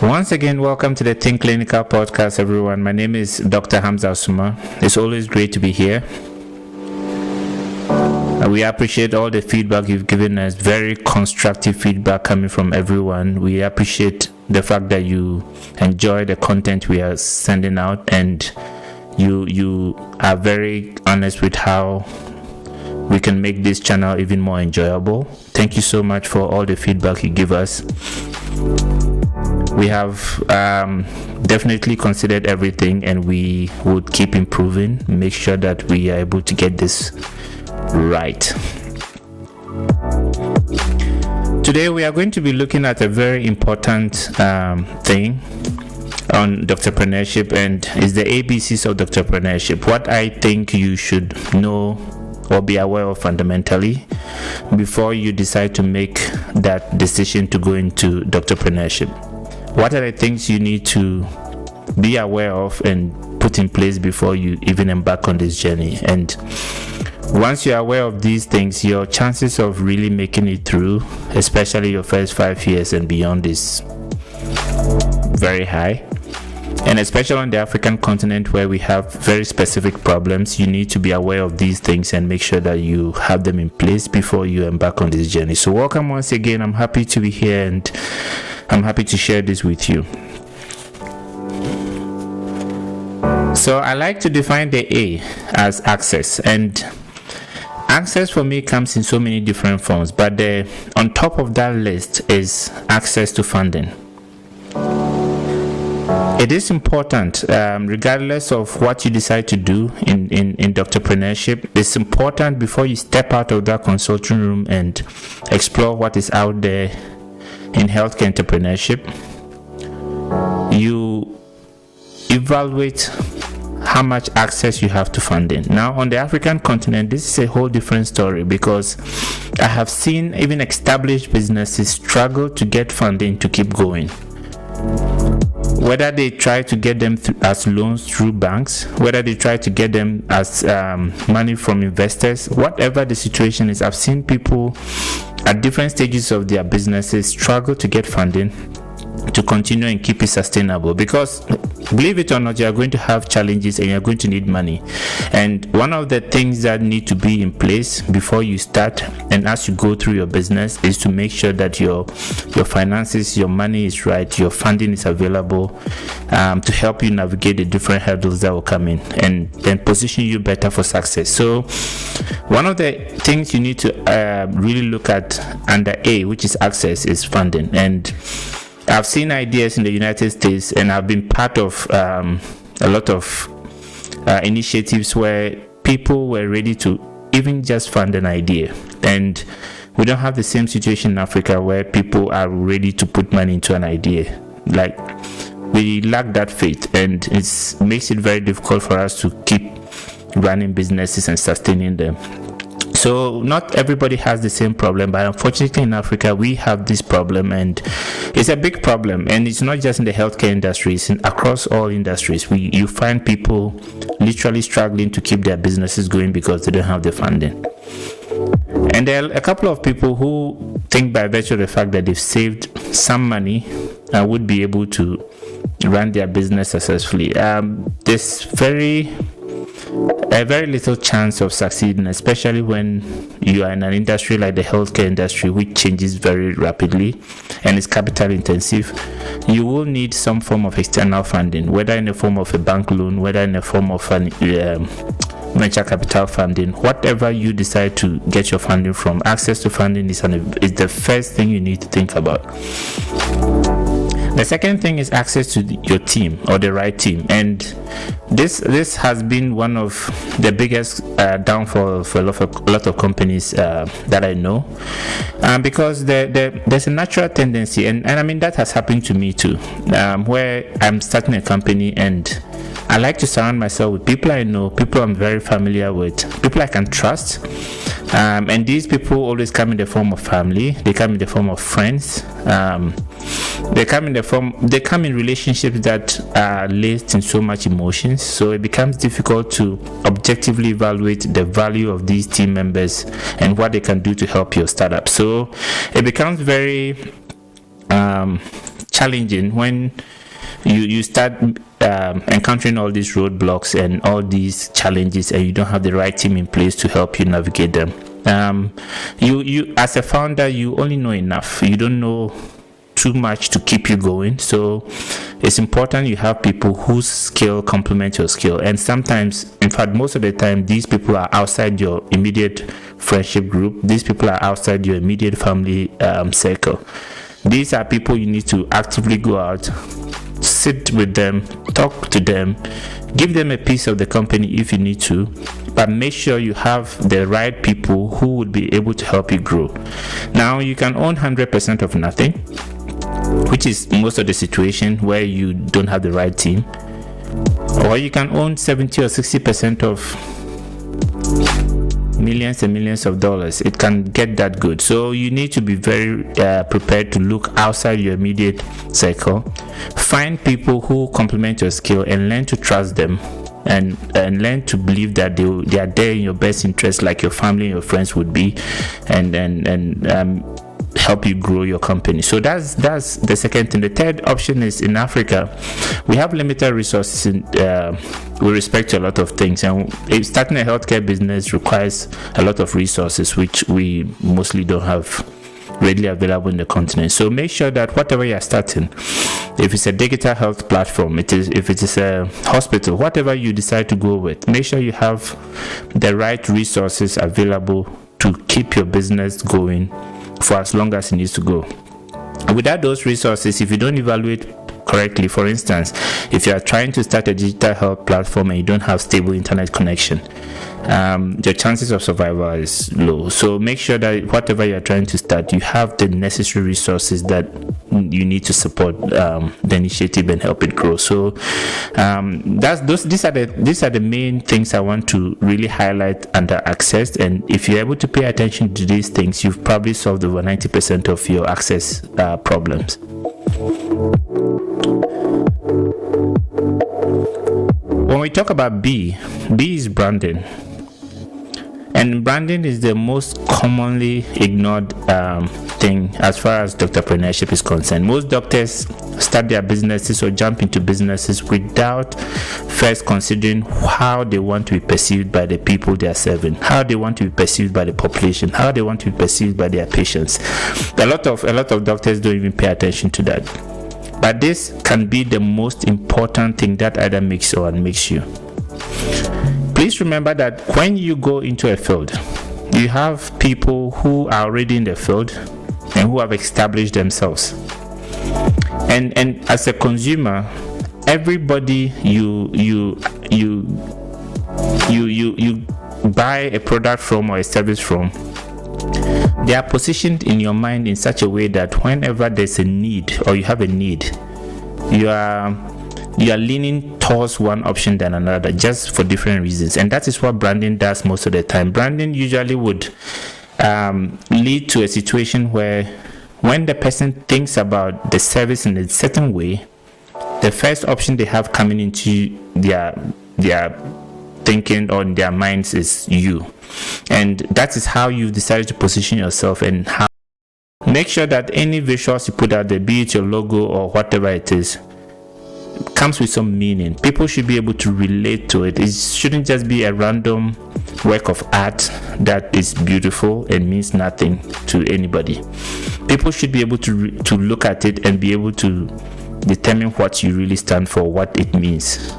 Once again, welcome to the Think Clinical podcast, everyone. My name is Dr. HAMZA ASUMAH. It's always great to be here. We appreciate all the feedback you've given us, very constructive feedback coming from everyone. We appreciate the fact that you enjoy the content we are sending out, and you are very honest with how we can make this channel even more enjoyable. Thank you so much for all the feedback you give us. We have definitely considered everything, and we would keep improving, make sure that we are able to get this right. Today we are going to be looking at a very important thing on Doctorpreneurship, and is the ABCs of Doctorpreneurship. What I think you should know or be aware of fundamentally before you decide to make that decision to go into Doctorpreneurship. What are the things you need to be aware of and put in place before you even embark on this journey? And once you're aware of these things, your chances of really making it through, especially your first 5 years and beyond, is very high. And especially on the African continent, where we have very specific problems, you need to be aware of these things and make sure that you have them in place before you embark on this journey. So welcome once again. I'm happy to be here, and I'm happy to share this with you. So I like to define the A as access, and access for me comes in so many different forms, but on top of that list is access to funding. It is important, regardless of what you decide to do in Doctorpreneurship. It's important before you step out of that consulting room and explore what is out there in healthcare entrepreneurship. You evaluate how much access you have to funding. Now, on the African continent, this is a whole different story, because I have seen even established businesses struggle to get funding to keep going. Whether they try to get them as loans through banks, whether they try to get them as money from investors, whatever the situation is, I've seen people at different stages of their businesses struggle to get funding to continue and keep it sustainable, because believe it or not, you are going to have challenges and you're going to need money. And one of the things that need to be in place before you start and as you go through your business is to make sure that your finances, your money is right, your funding is available, to help you navigate the different hurdles that will come in and then position you better for success. So one of the things you need to really look at under A, which is access, is funding. And I've seen ideas in the United States, and I've been part of a lot of initiatives where people were ready to even just fund an idea. And we don't have the same situation in Africa where people are ready to put money into an idea. Like, we lack that faith, and it makes it very difficult for us to keep running businesses and sustaining them. So not everybody has the same problem, but unfortunately in Africa we have this problem, and it's a big problem. And it's not just in the healthcare industry, it's across all industries. You find people literally struggling to keep their businesses going because they don't have the funding. And there are a couple of people who think by virtue of the fact that they've saved some money and would be able to run their business successfully. There's a very little chance of succeeding, especially when you are in an industry like the healthcare industry, which changes very rapidly and is capital intensive. You will need some form of external funding, whether in the form of a bank loan, whether in the form of an venture capital funding. Whatever you decide to get your funding from, access to funding is the first thing you need to think about. The second thing is access to your team, or the right team. And this has been one of the biggest downfall for a lot of companies that I know, because there's a natural tendency, and I mean that has happened to me too, where I'm starting a company and I like to surround myself with people I know, people I'm very familiar with, people I can trust. And these people always come in the form of family, they come in the form of friends, they come in relationships that are laced in so much emotions, so it becomes difficult to objectively evaluate the value of these team members and what they can do to help your startup. So it becomes very challenging when you start encountering all these roadblocks and all these challenges, and you don't have the right team in place to help you navigate them. You as a founder, you only know enough. You don't know too much to keep you going, so it's important you have people whose skill complement your skill. And sometimes, in fact most of the time, these people are outside your immediate friendship group. These people are outside your immediate family circle. These are people you need to actively go out, sit with them, talk to them, give them a piece of the company if you need to, but make sure you have the right people who would be able to help you grow. Now, you can own 100% of nothing, which is most of the situation where you don't have the right team, or you can own 70 or 60% of millions and millions of dollars. It can get that good. So you need to be very prepared to look outside your immediate circle, find people who complement your skill, and learn to trust them, and learn to believe that they are there in your best interest, like your family and your friends would be, and help you grow your company. So that's the second thing. The third option is, in Africa we have limited resources with respect to a lot of things, and starting a healthcare business requires a lot of resources which we mostly don't have readily available in the continent. So make sure that whatever you are starting, if it's a digital health platform, if it is a hospital, whatever you decide to go with, make sure you have the right resources available to keep your business going for as long as it needs to go. Without those resources, if you don't evaluate correctly, for instance, if you are trying to start a digital health platform and you don't have stable internet connection, your chances of survival is low. So make sure that whatever you are trying to start, you have the necessary resources that you need to support the initiative and help it grow. So these are the main things I want to really highlight under access. And if you're able to pay attention to these things, you've probably solved over 90% of your access problems. When we talk about B is branding. And branding is the most commonly ignored thing as far as doctorpreneurship is concerned. Most doctors start their businesses or jump into businesses without first considering how they want to be perceived by the people they are serving, how they want to be perceived by the population, how they want to be perceived by their patients. A lot of doctors don't even pay attention to that. But this can be the most important thing that either makes or unmakes you. Please remember that when you go into a field, you have people who are already in the field and who have established themselves. And as a consumer, everybody you buy a product from or a service from, they are positioned in your mind in such a way that whenever there's a need or you have a need, you are leaning towards one option than another, just for different reasons. And that is what branding does most of the time. Branding usually would lead to a situation where when the person thinks about the service in a certain way, the first option they have coming into their thinking or in their minds is you. And that is how you decided to position yourself, and how make sure that any visuals you put out there, be it your logo or whatever it is, comes with some meaning. People should be able to relate to it. It shouldn't just be a random work of art that is beautiful and means nothing to anybody. People should be able to look at it and be able to determine what you really stand for, what it means.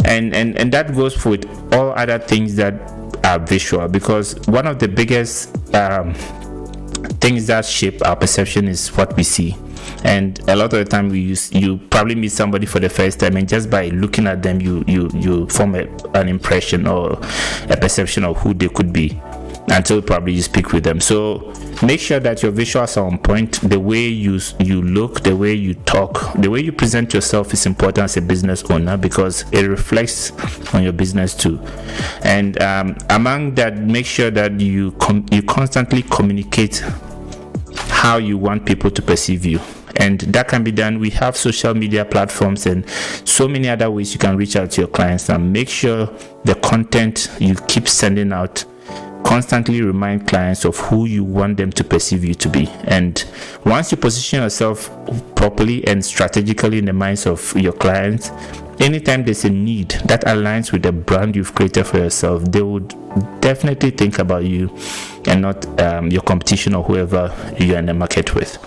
And that goes with all other things that are visual, because one of the biggest things that shape our perception is what we see. And a lot of the time you probably meet somebody for the first time, and just by looking at them you form an impression or a perception of who they could be until probably you speak with them. So make sure that your visuals are on point. The way you look, the way you talk, the way you present yourself is important as a business owner, because it reflects on your business too. And among that, make sure that you constantly communicate how you want people to perceive you. And that can be done. We have social media platforms and so many other ways you can reach out to your clients, and make sure the content you keep sending out constantly remind clients of who you want them to perceive you to be. And once you position yourself properly and strategically in the minds of your clients, anytime there's a need that aligns with the brand you've created for yourself, they would definitely think about you and not your competition or whoever you're in the market with.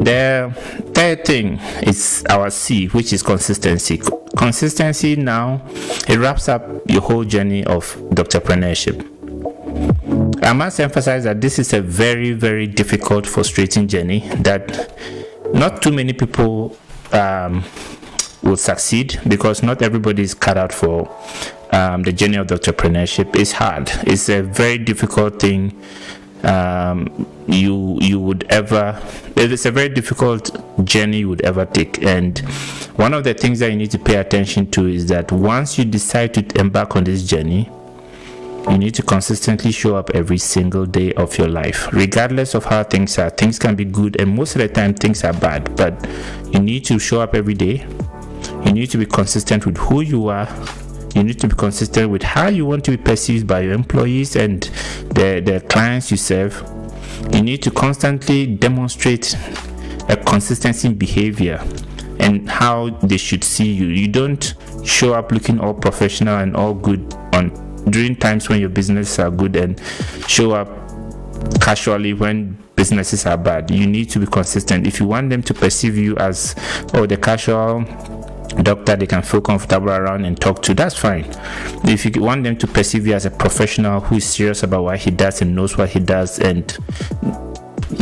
The third thing is our C, which is consistency. Consistency now, it wraps up your whole journey of doctorpreneurship. I must emphasize that this is a very, very difficult, frustrating journey that not too many people will succeed, because not everybody is cut out for the journey of doctorpreneurship. It's hard. It's a very difficult thing. It's a very difficult journey you would ever take. And one of the things that you need to pay attention to is that once you decide to embark on this journey, you need to consistently show up every single day of your life, regardless of how things are. Things can be good, and most of the time things are bad, but you need to show up every day. You need to be consistent with who you are. You need to be consistent with how you want to be perceived by your employees and the clients you serve. You need to constantly demonstrate a consistency in behavior and how they should see you. You don't show up looking all professional and all good during times when your businesses are good, and show up casually when businesses are bad. You need to be consistent. If you want them to perceive you as the casual doctor they can feel comfortable around and talk to, that's fine. If you want them to perceive you as a professional who is serious about what he does and knows what he does, and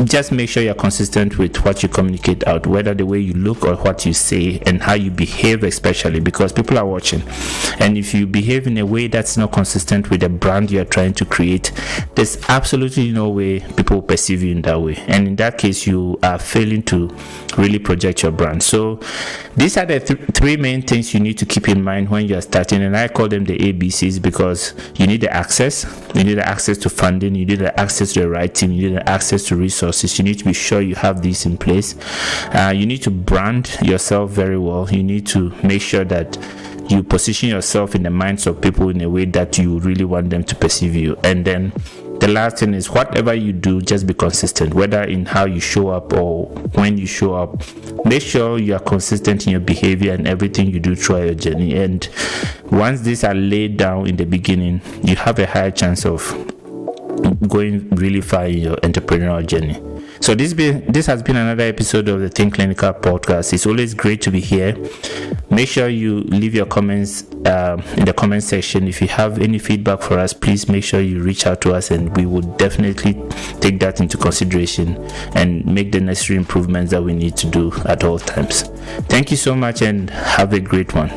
just make sure you're consistent with what you communicate out, whether the way you look or what you say and how you behave, especially because people are watching. And if you behave in a way that's not consistent with the brand you're trying to create, there's absolutely no way people will perceive you in that way, and in that case you are failing to really project your brand. So these are the three main things you need to keep in mind when you're starting, and I call them the ABCs because you need the access. You need the access to funding, you need the access to the right team, you need the access to resources. You need to be sure you have these in place. You need to brand yourself very well. You need to make sure that you position yourself in the minds of people in a way that you really want them to perceive you. And then the last thing is, whatever you do, just be consistent, whether in how you show up or when you show up. Make sure you are consistent in your behavior and everything you do throughout your journey. And once these are laid down in the beginning, you have a higher chance of going really far in your entrepreneurial journey. So this has been another episode of the Think Clinical podcast. It's always great to be here. Make sure you leave your comments in the comment section. If you have any feedback for us, please make sure you reach out to us, and we will definitely take that into consideration and make the necessary improvements that we need to do at all times. Thank you so much, and have a great one.